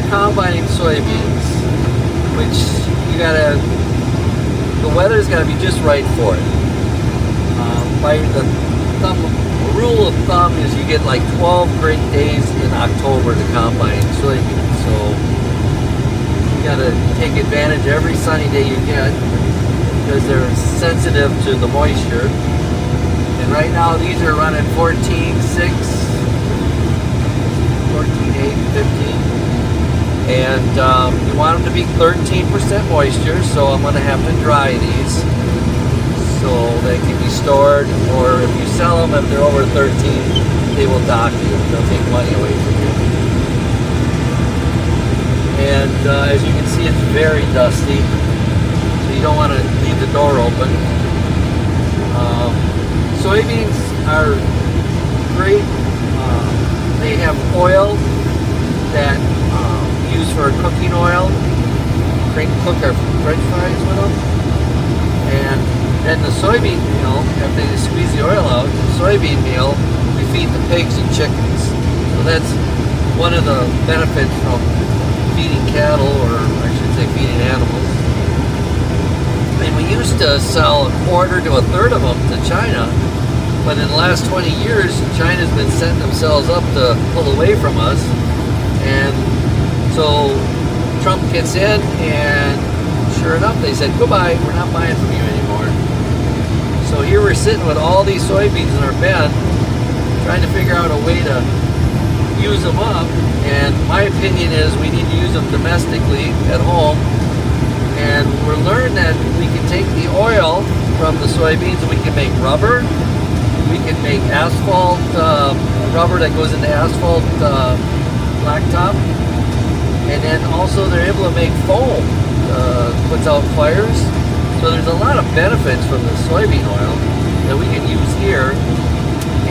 combining soybeans, which the weather's gotta be just right for it. By the rule of thumb is you get like 12 great days in October to combine soybeans. So you gotta take advantage every sunny day you get because they're sensitive to the moisture. And right now these are running 14.6, 14.8, 15. And you want them to be 13% moisture, so I'm gonna have to dry these so they can be stored, or if you sell them, if they're over 13, they will dock you. They'll take money away from you. And as you can see, it's very dusty, so you don't want to leave the door open. Soybeans are great. They have oil that used for cooking oil. Cook our French fries with them. And then the soybean meal, after they squeeze the oil out, the soybean meal, we feed the pigs and chickens. So that's one of the benefits from feeding cattle, or I should say feeding animals. And we used to sell a quarter to a third of them to China, but in the last 20 years, China's been setting themselves up to pull away from us. And so Trump gets in, and sure enough, they said, goodbye, we're not buying from you anymore. So here we're sitting with all these soybeans in our bin, trying to figure out a way to use them up. And my opinion is we need to use them domestically at home. And we're learning that we can take the oil from the soybeans and we can make rubber. We can make asphalt, rubber that goes into asphalt blacktop. And then also they're able to make foam, puts out fires. So there's a lot of benefits from the soybean oil that we can use here.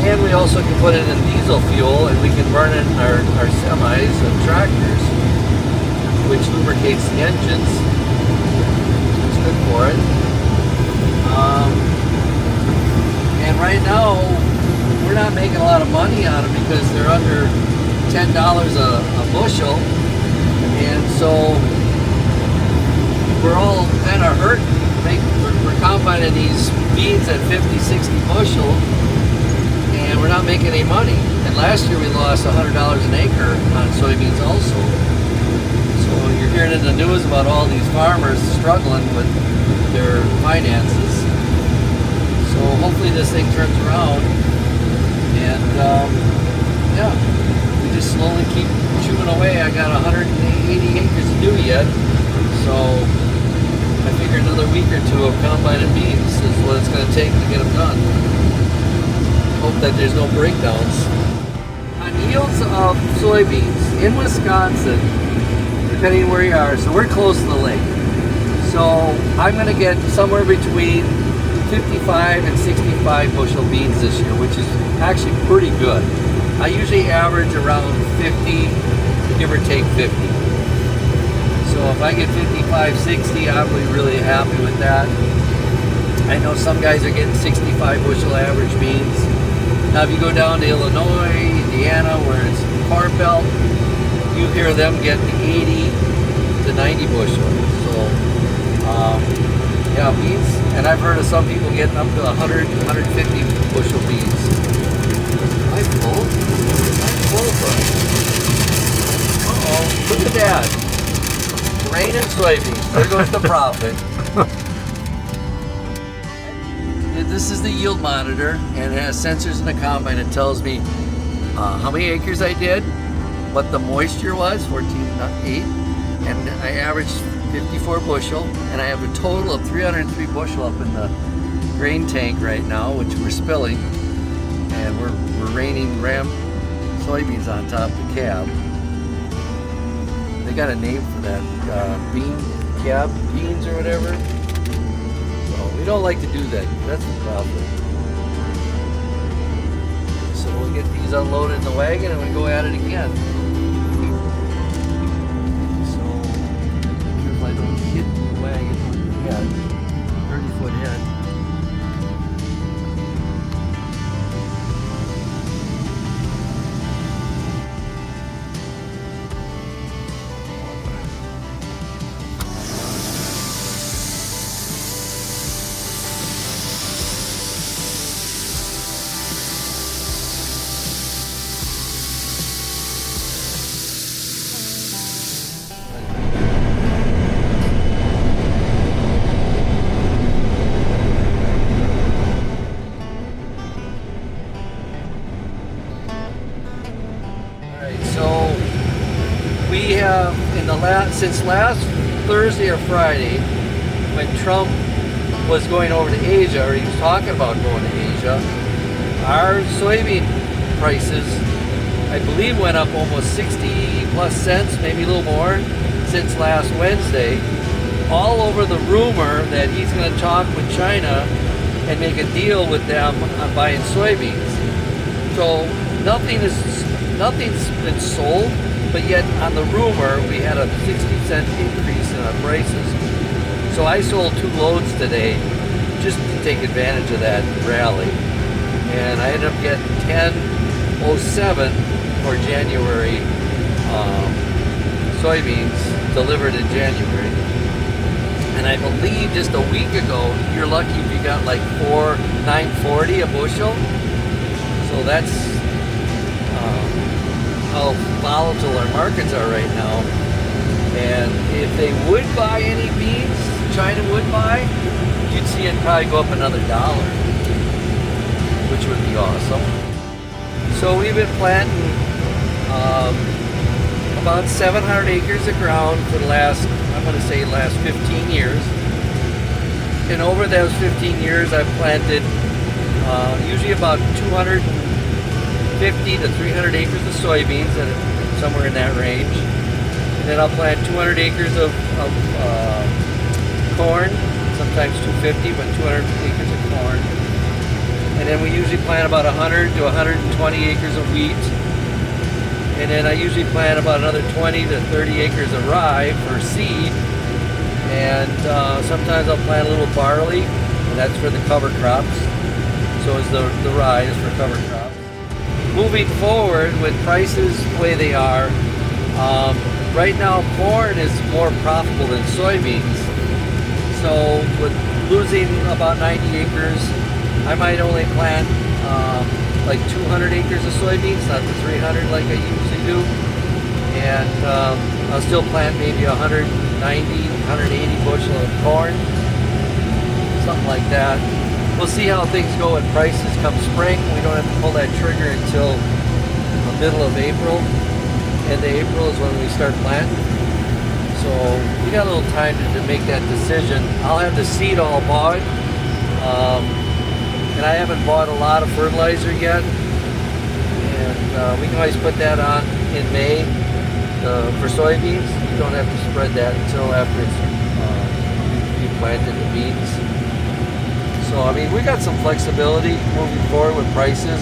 And we also can put it in diesel fuel, and we can burn it in our semis and tractors, which lubricates the engines. It's good for it. And right now, we're not making a lot of money on them because they're under $10 a bushel. And so we're all kind of hurt. We're combining these beans at 50, 60 bushel, and we're not making any money. And last year we lost $100 an acre on soybeans also. So you're hearing in the news about all these farmers struggling with their finances. So hopefully this thing turns around, and yeah, we just slowly keep chewing away. I got 180 acres to do yet, so I figure another week or two of combining beans is what it's going to take to get them done. Hope that there's no breakdowns. On yields of soybeans in Wisconsin, depending where you are, so we're close to the lake. So I'm going to get somewhere between 55 and 65 bushel beans this year, which is actually pretty good. I usually average around 50, give or take 50. So if I get 55, 60, I'll be really happy with that. I know some guys are getting 65 bushel average beans. Now if you go down to Illinois, Indiana, where it's Corn Belt, you hear them getting 80 to 90 bushel. So yeah, beans. And I've heard of some people getting up to 100, 150 bushel beans. I'm full. Uh-oh, look at that. Grain and soybeans. There goes the profit. This is the yield monitor, and it has sensors in the combine. It tells me how many acres I did, what the moisture was, 14.8, and I averaged 54 bushel, and I have a total of 303 bushel up in the grain tank right now, which we're spilling, and we're raining ram soybeans on top of the cab. They got a name for that, bean cab beans or whatever. So we don't like to do that. That's the problem. So we'll get these unloaded in the wagon and we go at it again. So if I don't hit the wagon with the head, 30-foot head. since last Thursday or Friday, when Trump was going over to Asia, or he was talking about going to Asia, our soybean prices, I believe, went up almost 60 plus cents, maybe a little more, since last Wednesday, all over the rumor that he's going to talk with China and make a deal with them on buying soybeans. So nothing's been sold, but yet on the rumor we had a 60-cent increase in our prices. So I sold 2 loads today just to take advantage of that rally, and I ended up getting 10.07 for January soybeans delivered in January. And I believe just a week ago, you're lucky if you got like $9.40 a bushel. So that's how volatile our markets are right now. And if they would buy any beans, China would buy, you'd see it probably go up another $1, which would be awesome. So we've been planting about 700 acres of ground for the last, I'm going to say last 15 years. And over those 15 years I've planted usually about 250 to 300 acres of soybeans, and somewhere in that range. And then I'll plant 200 acres of corn, sometimes 250, but 200 acres of corn. And then we usually plant about 100 to 120 acres of wheat. And then I usually plant about another 20 to 30 acres of rye for seed. And sometimes I'll plant a little barley, and that's for the cover crops. So is the rye is for cover crops. Moving forward with prices the way they are, right now corn is more profitable than soybeans. So with losing about 90 acres, I might only plant like 200 acres of soybeans, not the 300 like I usually do. And I'll still plant maybe 190, 180 bushel of corn, something like that. We'll see how things go with prices come spring. We don't have to pull that trigger until the middle of April. End of April is when we start planting. So we got a little time to make that decision. I'll have the seed all bought. And I haven't bought a lot of fertilizer yet. And we can always put that on in May for soybeans. You don't have to spread that until after you planted the beans. So, I mean, we got some flexibility moving forward with prices.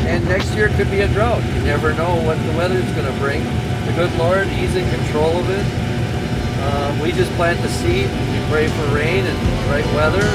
And next year could be a drought. You never know what the weather's going to bring. The good Lord, He's in control of it. We just plant the seed, we pray for rain and right weather.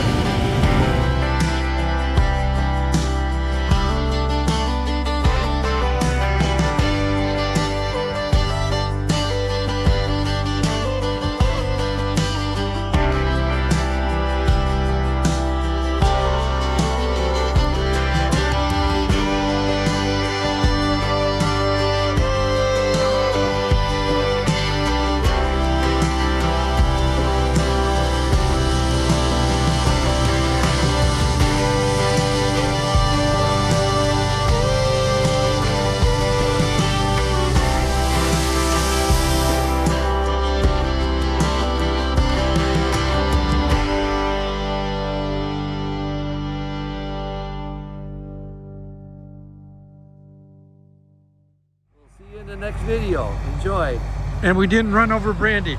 See you in the next video. Enjoy. And we didn't run over Brandy.